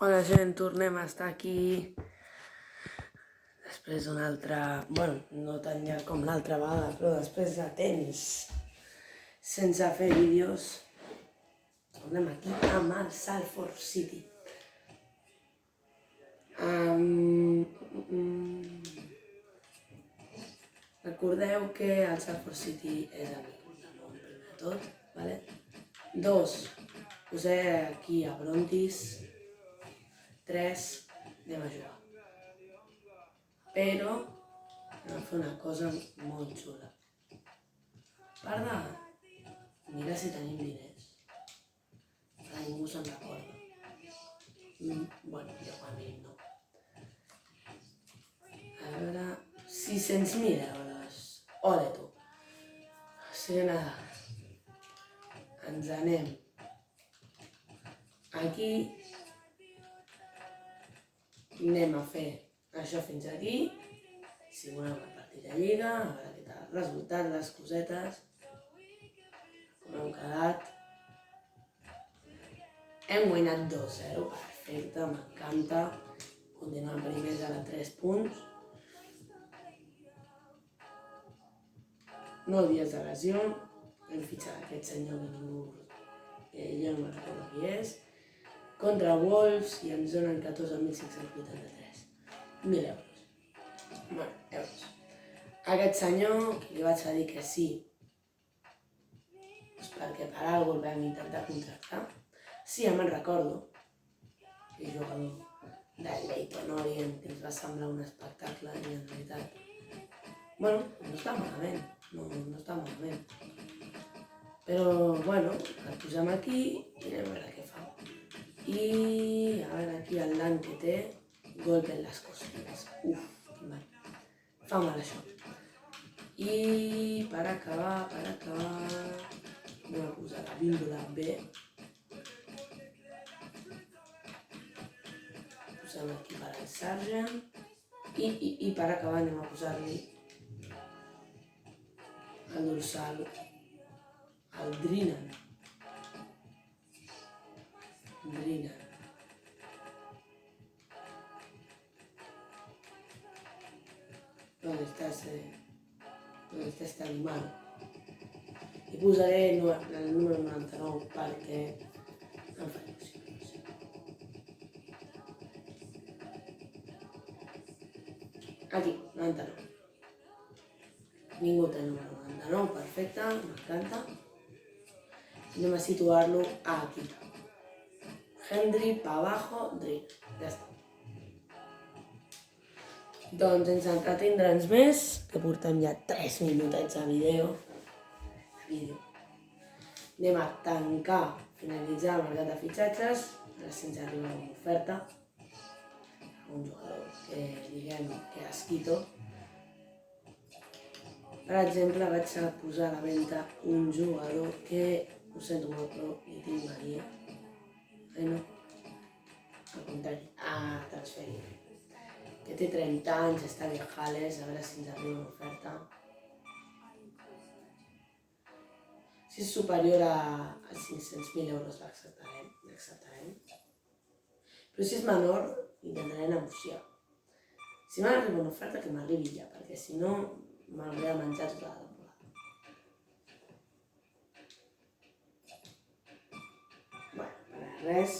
Hola gent, tornem a estar aquí després d'un altre, bueno, no tan llarg com l'altra vegada, però després de temps sense fer vídeos, tornem aquí amb el Salford City. Recordeu que el Salford City és el meu nom primer de tot, vale? 2, posé aquí a Brontis. 3, anem a jugar. Però anem a fer una cosa molt xula. Parda, mira si tenim diners. Ara ningú se'n recorda. Bueno, jo a mi no. A veure, 600.000 euros. Ole tu. O sigui, nada. Ens anem aquí. Anem a fer això fins aquí. Si volem el partit de Lliga, a veure què tal el resultat, les cosetes. Com hem quedat. Hem guanyat 2-0, perfecte, m'encanta. Continuem primers a 3 punts. 9 dies de lesió. Hem fitxat aquest senyor que ningú... jo no me'n recordo qui és. Contra Wolves i ens donen 14.583. 1.000 euros. Bueno, euros. Aquest senyor, que li vaig a dir que sí, doncs perquè per alguna el vam intentar contractar. Sí, ja me'n recordo. Que jugador del Leyton Orient, que ens va semblar un espectacle i en realitat... Bueno, no està malament. No està malament. Però, bueno, el posem aquí i anem a veure què fa. I a veure aquí el nan que té, golpe en les costillas. Uf, quin mal. Fa mal això. I per acabar, anem a posar la víndola B. Posem aquí per al Sargent. I per acabar anem a posar-li el dorsal al Drinan. ¿Dónde está este animal? I posaré el número 99 perquè em fa il·lusió. Aquí, 99. Ningú té el número 99, perfecte, m'encanta. Anem a situar-lo aquí. Hendry, pa abajo, Drinan. Ja està. Doncs sense entretindre'ns més, que portem ja 3 minutets de vídeo. Anem a tancar, finalitzar el mercat de fitxatges, ara si ens arriba una oferta, un jugador que diguem que és Quito. Per exemple, vaig a posar a la venda un jugador que, ho sento molt, però li tinc mania. No, al contrari, a transferir. Que té 30 anys, està a Viajales, a veure si ens arriba una oferta. Si és superior a 500.000 euros l'acceptarem. Però si és menor, intentaré negociar. Si m'arriba una oferta, que m'arribi ja, perquè si no, m'hauré de menjar tota la temporada. Bueno, res.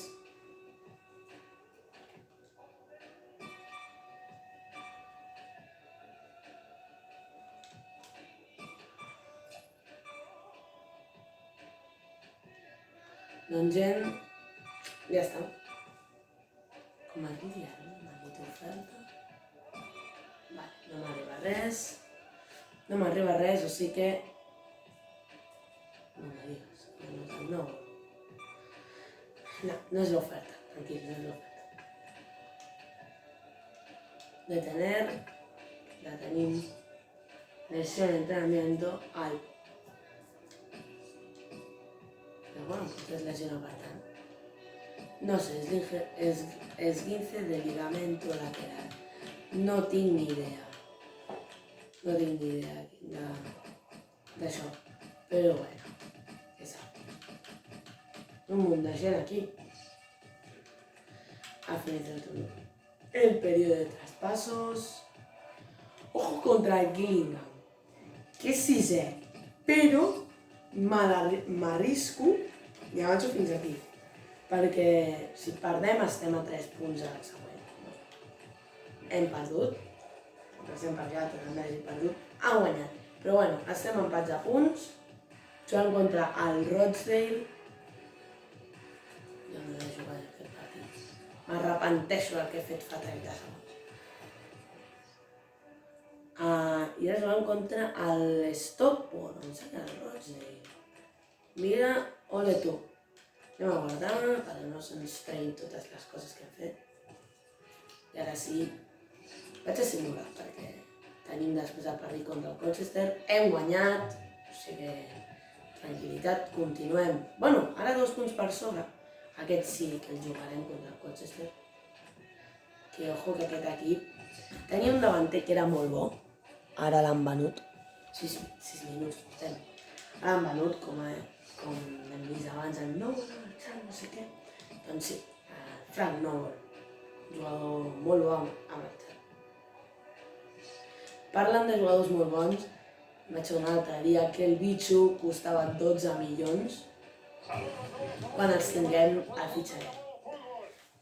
Doncs gent, ja està. Com arribi ara una maldita oferta. Vale, no m'arriba res. No m'arriba res, o sigui que... No me digues, no. No és l'oferta, tranquil, no és l'oferta. Detener, la tenim. Lesión, entrenamiento, algo. Pero bueno, pues es lesión apartada. No sé, es esguince de ligamento lateral. No tinc ni idea. No tinc ni idea d'això. Però bueno, què sap. Un munt de gent aquí. al finito del turno. El periodo de traspasos. Ojo contra el Gillingham, que és sisè, però m'arrisco, i avanço fins aquí, perquè si perdem estem a 3 punts al següent. Hem perdut, ens hem perdut, també hem perdut, ha guanyat. Però bueno, estem empats a punts, jugant contra el Rochdale. Jo no he de jugar aquest partit. M'arrepenteixo del que he fet fa 30 segons. I ara jugant contra el Stockport, em sembla el Rochdale. Mira, ole tu. Anem a guardar perquè no se'ns treguin totes les coses que hem fet. I ara sí, vaig a simular perquè tenim després el partit contra el Colchester. Hem guanyat, o sigui, tranquil·litat, continuem. Bueno, ara 2 punts per sobre. Aquest sí que el jugarem contra el Colchester. Que ojo que aquest equip tenia un davanter que era molt bo. Ara l'han venut. 6 minuts portem. Ara l'han venut, com hem vist abans, el Noble, no sé què. Doncs sí, Frank Noble, jugador molt bo a marxar. Parlant de jugadors molt bons, vaig un altre dia que el Bichu costava 12 milions. Quan els tinguem, el fitxarem.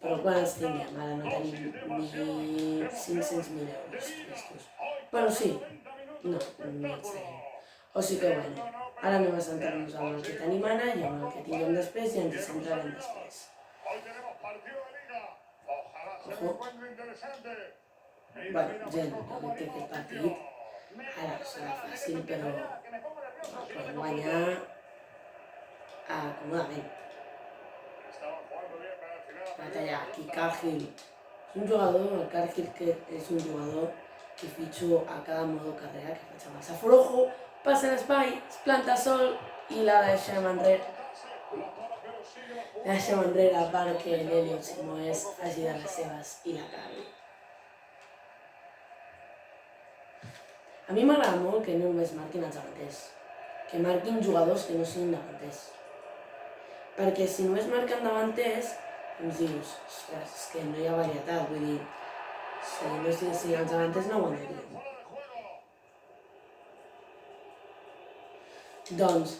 Però quan els tinguem, ara no tenim ni 500.000 euros. Però sí, no els tenim. O sigui que bueno, ara anem a centrar-nos en el que tenim ara i en el que tinguem després i ens hi centrarem després. Ojo. Bueno, gent, jo crec que aquest partit ara serà fàcil, però el podem guanyar còmodament. Vaig allà, aquí Cahill. És un jugador, el Cahill, que és un jugador que fitxo a cada modo carrera que faig amb el Saforojo, passa l'espai, es planta sol i la deixem enrere. La deixem enrere perquè l'Elliot Simoes faci de les seves i la cague. A mi m'agrada molt que no només marquin els davanters, que marquin jugadors que no siguin davanters. Perquè si només marquen davanters, ens dius, ostres, és que no hi ha varietat, vull dir, si no estiguessin els davanters no guanyaríem. Doncs,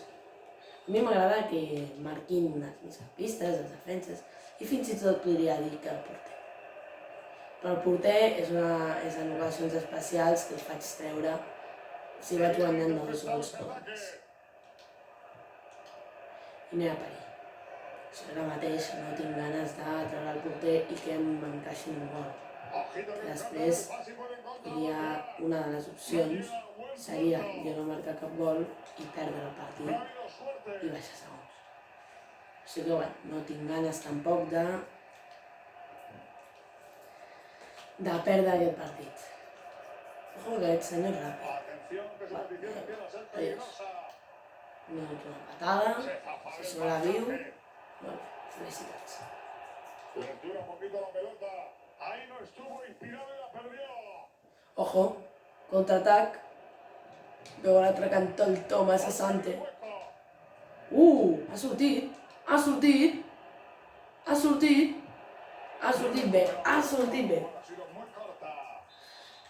a mi m'agrada que marquin els migcampistes, els defenses, i fins i tot podria dir que el porter. Però el porter és en ocasions especials que els faig treure si vaig guanyant 2 gols o més. I anem a parir. Ara mateix no tinc ganes de treure el porter i que m'encaixin un gol. Després, una de les opcions seria jo no marcar cap gol i perdre el partit i baixar segons. O sigui que bueno, no tinc ganes tampoc de perdre aquest partit. Ojo que aquest senyor és ràpid. Adiós. No una patada, si sobreviu, bueno, felicitats. Ojo, contraatac. Veu l'altre cantó el Thomas Asante. Ha sortit bé.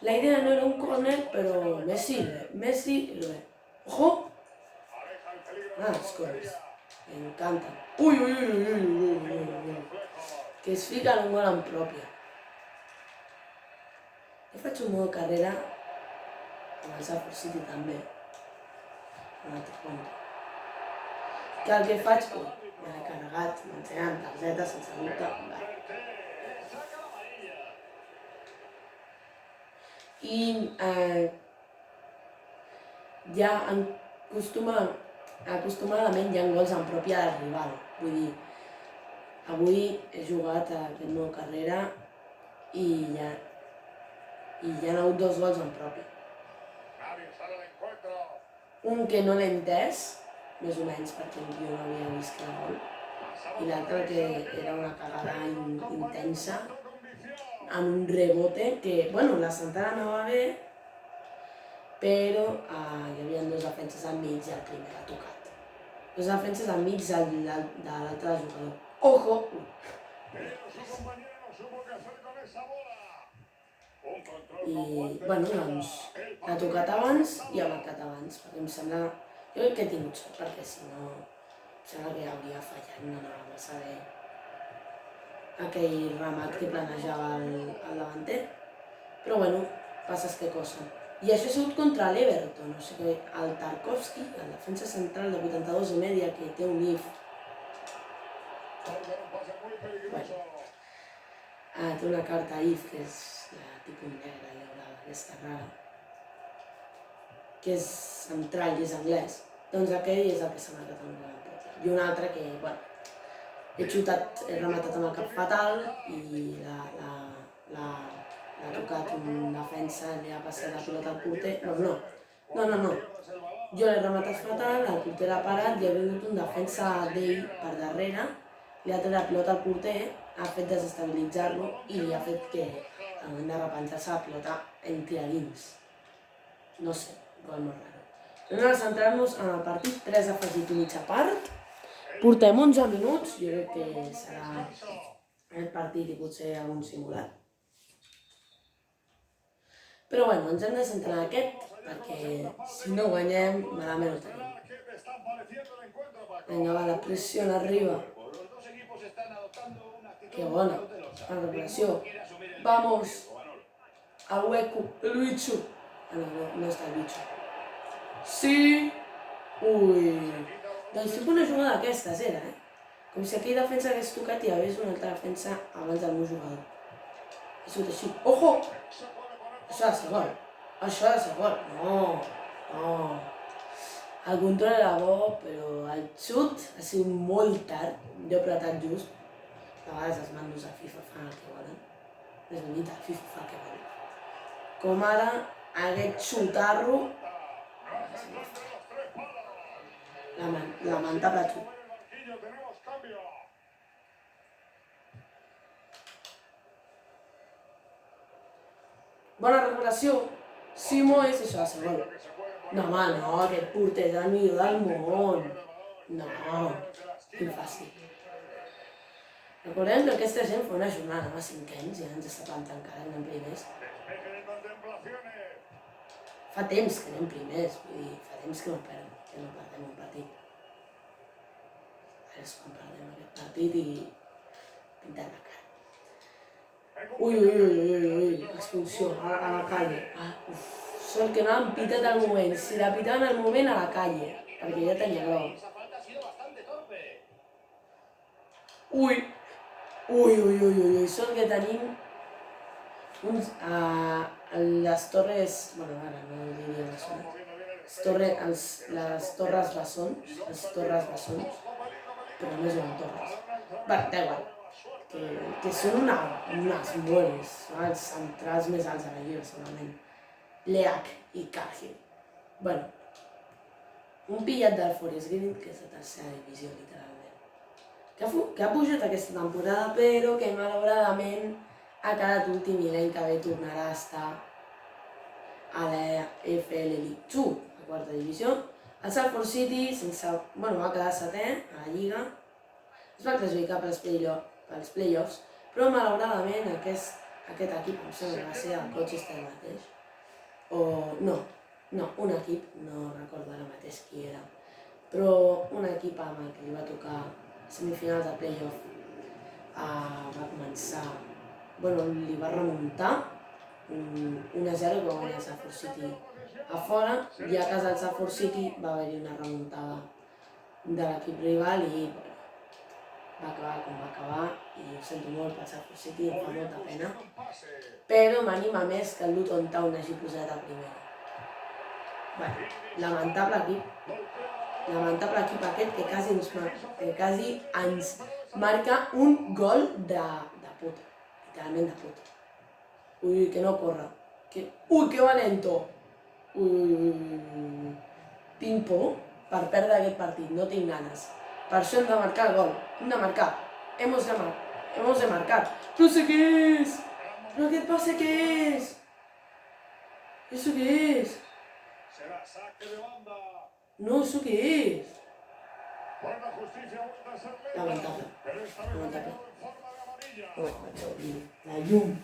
La idea no era un córner, però Messi lo ve. Ojo. Els corners. M'encanten. Que es fica en un gol en pròpia. Jo faig un modo carrera amb el Salford City també. Un altre compte. Que el que faig, me l'he carregat, m'ensenyen targeta sense dubte. I ja acostumadament hi ha gols en pròpia del rival. Vull dir, avui he jugat a aquest modo carrera i hi ha hagut 2 gols en pròpia. Un que no l'he entès, més o menys perquè jo no havia vist que era gol, i l'altre que era una cagada intensa en un rebote que, bueno, la sentada no va bé, però hi havia 2 defenses al mig i el primer ha tocat. 2 defenses al mig de l'altre jugador. Ojo! I, bueno, doncs, l'ha tocat abans i ha marcat abans, perquè em sembla... Jo crec que he tingut sort, perquè si no... Em sembla que hauria fallat, no anava massa bé aquell ramat que planejava el davanter. Però bueno, passes que cosa. I això ha sigut contra l'Everton, o sigui, el Tarkovsky, el defensa central de 82 i media, que té un IF. Bueno, té una carta IF, que és la tipus negra i daurada, aquesta rara, que és central i és anglès. Doncs aquell és el que s'ha marcat amb la porta. I un altre que, bueno, he rematat amb el cap fatal i l'ha tocat un defensa, li ha passat la pilota al porter. No. Jo l'he rematat fatal, el porter l'ha parat i ha vingut un defensa d'ell per darrere, li ha tret la pilota al porter, ha fet desestabilitzar-lo i li ha fet que al moment de repenjar-se la pilota entri a dins. No sé, gol molt raro. Anem a centrar-nos en el partit, 3 afegit i mitja part. Portem 11 minuts, jo crec que serà el partit i potser algun simulat. Però bueno, ens hem de centrar en aquest, perquè si no guanyem, malament ho tenim. Vinga, va, la pressió arriba. Que bona, la recuperació. Vamos, al hueco, el bicho. No està el bicho. Sí! Ui! Doncs tipus una jugada d'aquestes era, Com si aquell defensa hagués tocat i hi hagués una altra defensa abans del meu jugador. Ha sigut així. Ojo! Això ha de ser gol. Això ha de ser gol. No. El control era bo, però el xut ha sigut molt tard. Jo he apretat just. A vegades els mandos a FIFA fan el que volen. És veritat, el FIFA fa el que volen. Com ara, aquest xutarro... Lamentable xut. Bona recuperació. Simó és això, de ser gol. No, home, no, aquest porter és el millor del món. No, quin fàcil. Recordem que aquesta gent fa una jornada amb 5 anys i ja ens està plantant encara en primers. Fa temps que anem primers, vull dir, fa temps que no perdem un partit. Ara és quan perdem aquest partit i pintem la cara. Ui, expulsió, a la calle. Sort que no l'han pitat al moment. Si la pitaven al moment, a la calle, perquè ja tenia gol. Ui, sort que tenim uns... les torres... Bueno, ara no diria bessons. Les torres bessons. Les torres bessons. Però no es diuen torres. Va, da igual. Que són unes moles, els centrals més alts de la lliga, segurament. Leach i Cahill. Bueno, un pillat del Forest Green, que és la tercera divisió, literalment. Que ha pujat aquesta temporada, però que malauradament ha quedat últim i l'any que ve tornarà a estar a la FL League 2, la quarta divisió. El Salford City, va quedar setè a la lliga, es va classificar pels playoffs, però malauradament aquest equip, em sembla que va ser el Colchester mateix, o no, un equip, no recordo ara mateix qui era, però un equip amb el que li va tocar semifinals de playoff va començar, li va remuntar 1-0 que va guanyar el Salford City a fora, i a casa del Salford City va haver-hi una remuntada de l'equip rival i va acabar com va acabar i ho sento molt per Salford City, em fa molta pena, però m'anima més que el Luton Town hagi posat a primera. Lamentable equip aquest que quasi ens marca un gol de puta, literalment de puta. Ui, que no corre. Ui, que valento! Ui. Tinc por per perdre aquest partit, no tinc ganes. Per això hem de marcar el gol. Hem de marcar. Hemos de marcar. No sé què és! Però aquest pase què és? ¿Eso qué es? No, ¿eso qué es? Lamentable. La llum.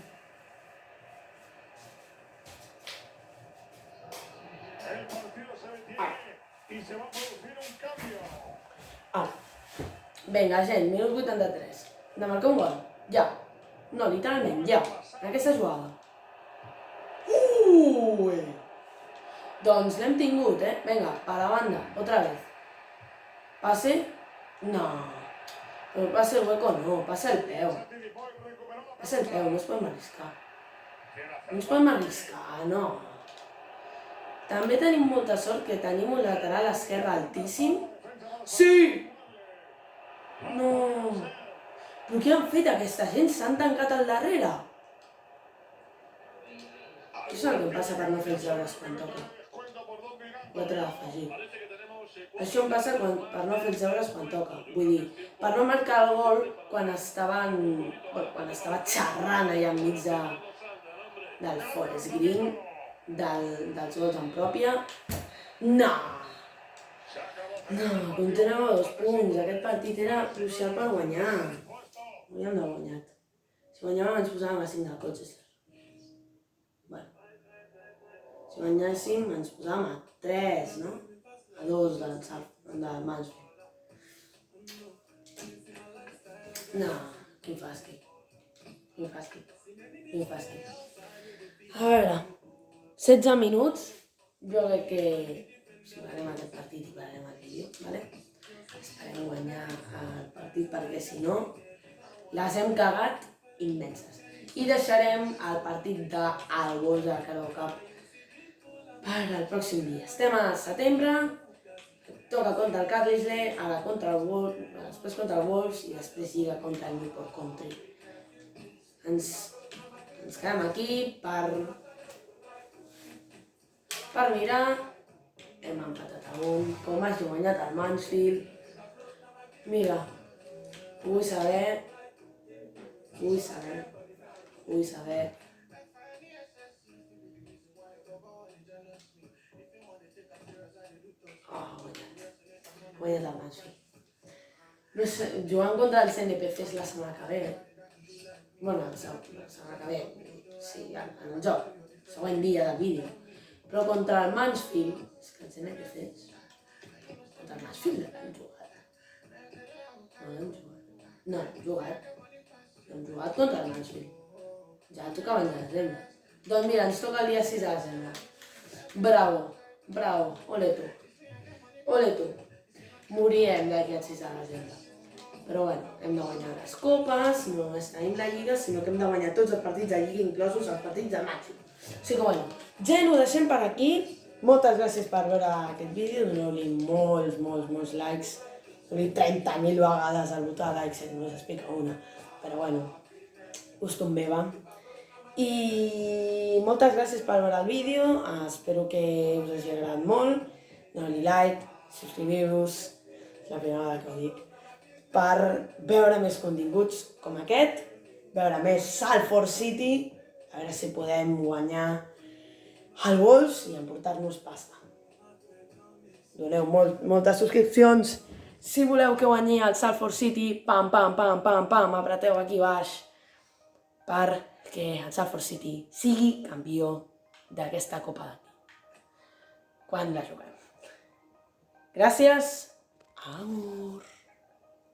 Ah. Vinga, gent, minut 83. De marcar un gol. Ja. No, literalment, ja. En aquesta jugada. Ui! Doncs l'hem tingut, Vinga, a la banda, otra vez. Pase? No. Però pase el hueco no, passa el peu. Passa el peu, no es podem arriscar. No ens podem arriscar, no. També tenim molta sort que tenim un lateral esquerre altíssim. Sí! No. Però què han fet aquesta gent? S'han tancat al darrere. Què és el que em passa per no fer els deures quan toca? Ho he d'afegir. Això em passa per no fer els deures quan toca. Vull dir, per no marcar el gol quan estava xerrant allà enmig del Forest Green, dels gols en pròpia. No! No, continuem a 2 punts. Aquest partit era crucial per guanyar. No hi hem de guanyat. Si guanyàvem ens posàvem a 5 del Colchester. Bueno. Si guanyéssim ens posàvem a 3, no? A 2 del Mansfield. No, quin fàstic. Quin fàstic. A veure, 16 minuts. Jo crec que si parlem aquest partit i parlem el vídeo, ¿vale? Esperem guanyar el partit perquè si no les hem cagat immenses. I deixarem el partit del Wolves de Carabao Cup per al pròxim dia. Estem a setembre, toca contra el Carlisle, ara contra el Wolves, després contra el Wolves i després lliga contra el Newport Country. Ens quedem aquí per mirar. Hem empatat a 1, com hagi guanyat el Mansfield. Mira, vull saber. Guanyat el Mansfield. No sé, jugant contra el CNPC la setmana que ve. Bueno, la setmana que ve, sí, en el joc, següent dia del vídeo. Però contra el Mansfield, és que els NPCs, contra el Mansfield hem jugat. No hem jugat. Hem jugat contra el Mansfield. Ja tocaven de desembre. Doncs mira, ens toca el dia 6 de desembre. Bravo, ole tu. Morirem d'aquí al 6 de desembre. Però bueno, hem de guanyar les copes, no només tenim la lliga, sinó que hem de guanyar tots els partits de lliga, inclosos els partits de màxim. O sigui que bueno, gent, ho deixem per aquí. Moltes gràcies per veure aquest vídeo, doneu-li molts likes. Doneu-li 30.000 vegades al botó de likes, no s'explica una. Però bueno, costum meva. I moltes gràcies per veure el vídeo, espero que us hagi agradat molt. Doneu-li like, subscriviu-vos, és la primera vegada que ho dic, per veure més continguts com aquest, veure més Salford City, a veure si podem guanyar el Wolves i emportar-nos pasta. Doneu moltes subscripcions. Si voleu que guanyi el Salford City, pam, apreteu aquí baix perquè el Salford City sigui campió d'aquesta Copa d'aquí. Quan la juguem. Gràcies. Amor.